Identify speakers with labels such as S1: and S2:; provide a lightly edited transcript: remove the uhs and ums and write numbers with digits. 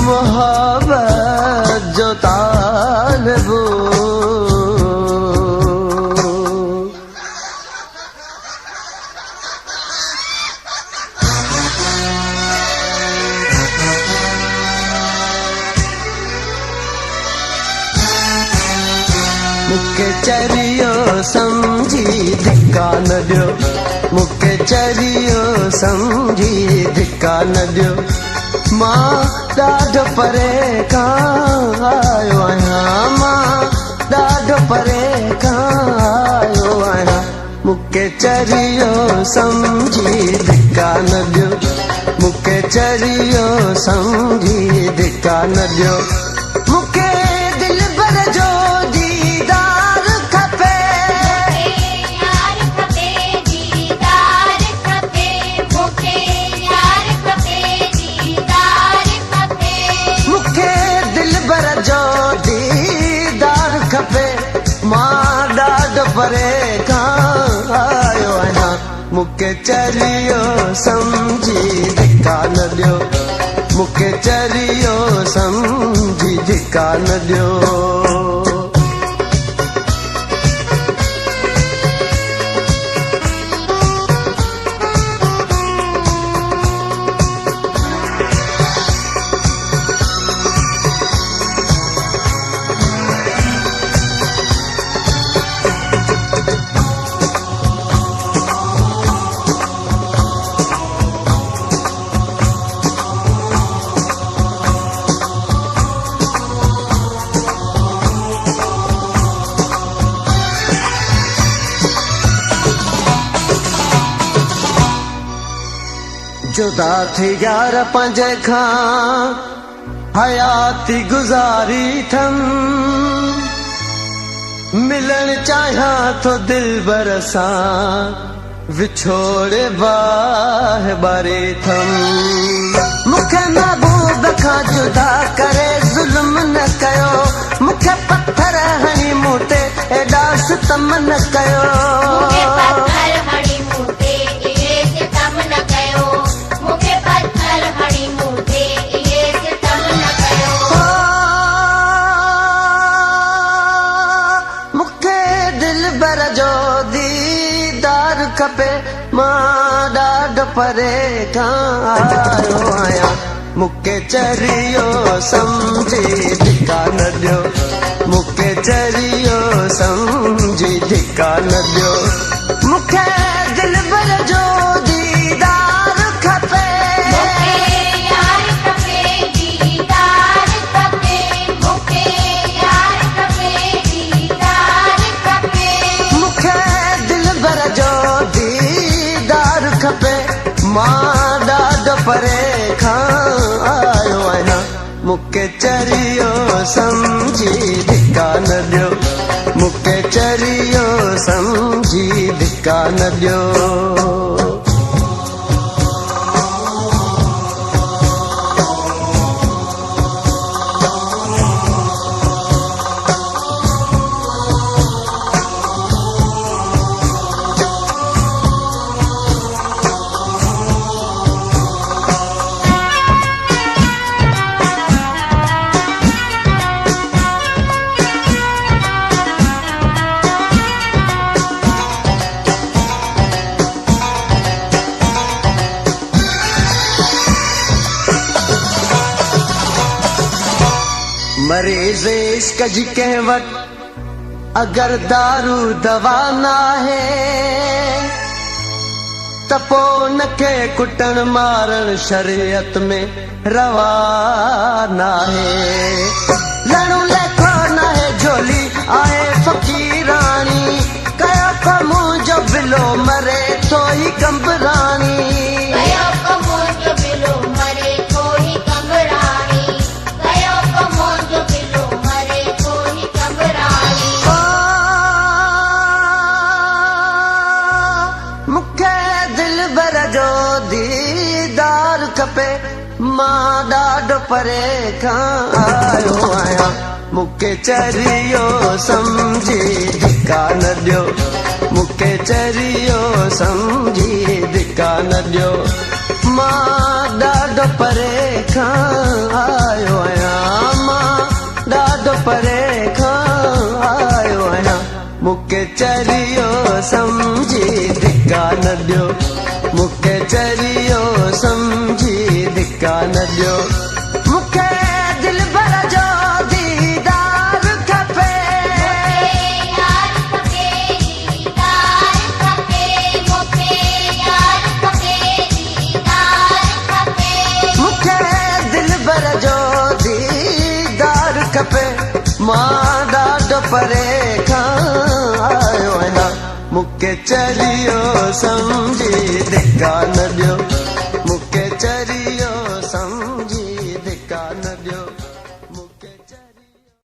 S1: मोहब्बत जो तालिबो मुखे चरियो समझी धिक्का न दियो, मुखे चरियो समझी धिक्का न दियो। मां ॾाढो परे खां आयो आहियां, मां ॾाढो परे खां आयो आहियां। मुखे चरियो समझी धिक्का न दियो, मुखे चरियो समझी धिक्का न दियो। मुखे दिल भर जो मां ॾाढो परे खां आयो आहियां। मुखे चरियो समझी धिक्का न दियो, मुखे चरियो समझी धिक्का न दियो। जुदा थी यार पंहिंजे खां हयाती गुज़ारी थम, मिलण चाहियां थो दिलबर सां विछोड़े बाह बारी थम। मुखे महबूब खां जुदा करे ज़ुल्म न कयो, मुखे पत्थर हणी मूं ते एॾा सितम न कयो। खपे मां ॾाढो परे खां आयो आहियां। मुखे चरियो समझी धिक्का न दियो, मुखे चरियो समझी धिक्का न दियो। मुखे दिल भर जो दीदार खपे, मां ॾाढो परे खां आयो आहियां। मुखे चरियो समझी धिक्का न दियो, मुखे चरियो समझी धिक्का न दियो। मरीज़ इश्क जी कंहिं वटि अगर दारू दवा नाहे त पोइ उनखे कुटण मारण शरीयत में रवा नाहे। लड़ू लेखो नाहे झोली आहे फ़क़ीरानी, कयो कमु जो बिलो मरे तो ही कंबरानी। मां ॾाढो परे खां आयो आहियां। मुखे चरियो समझी धिक्का न दियो, मुखे चरियो समझी धिक्का न दियो। मां ॾाढो परे खां आयो आहियां, मां ॾाढो परे खां आयो आहियां। मूंखे चरियो सम्झी धिका न ॾियो, मूंखे चरियो सम्झी धिका न ॾियो। मूंखे दिलबर जो दीदार खपे, मूंखे दिलबर जो दीदार खपे। मां ॾाढो परे खां आयो आहियां, मूंखे चरियो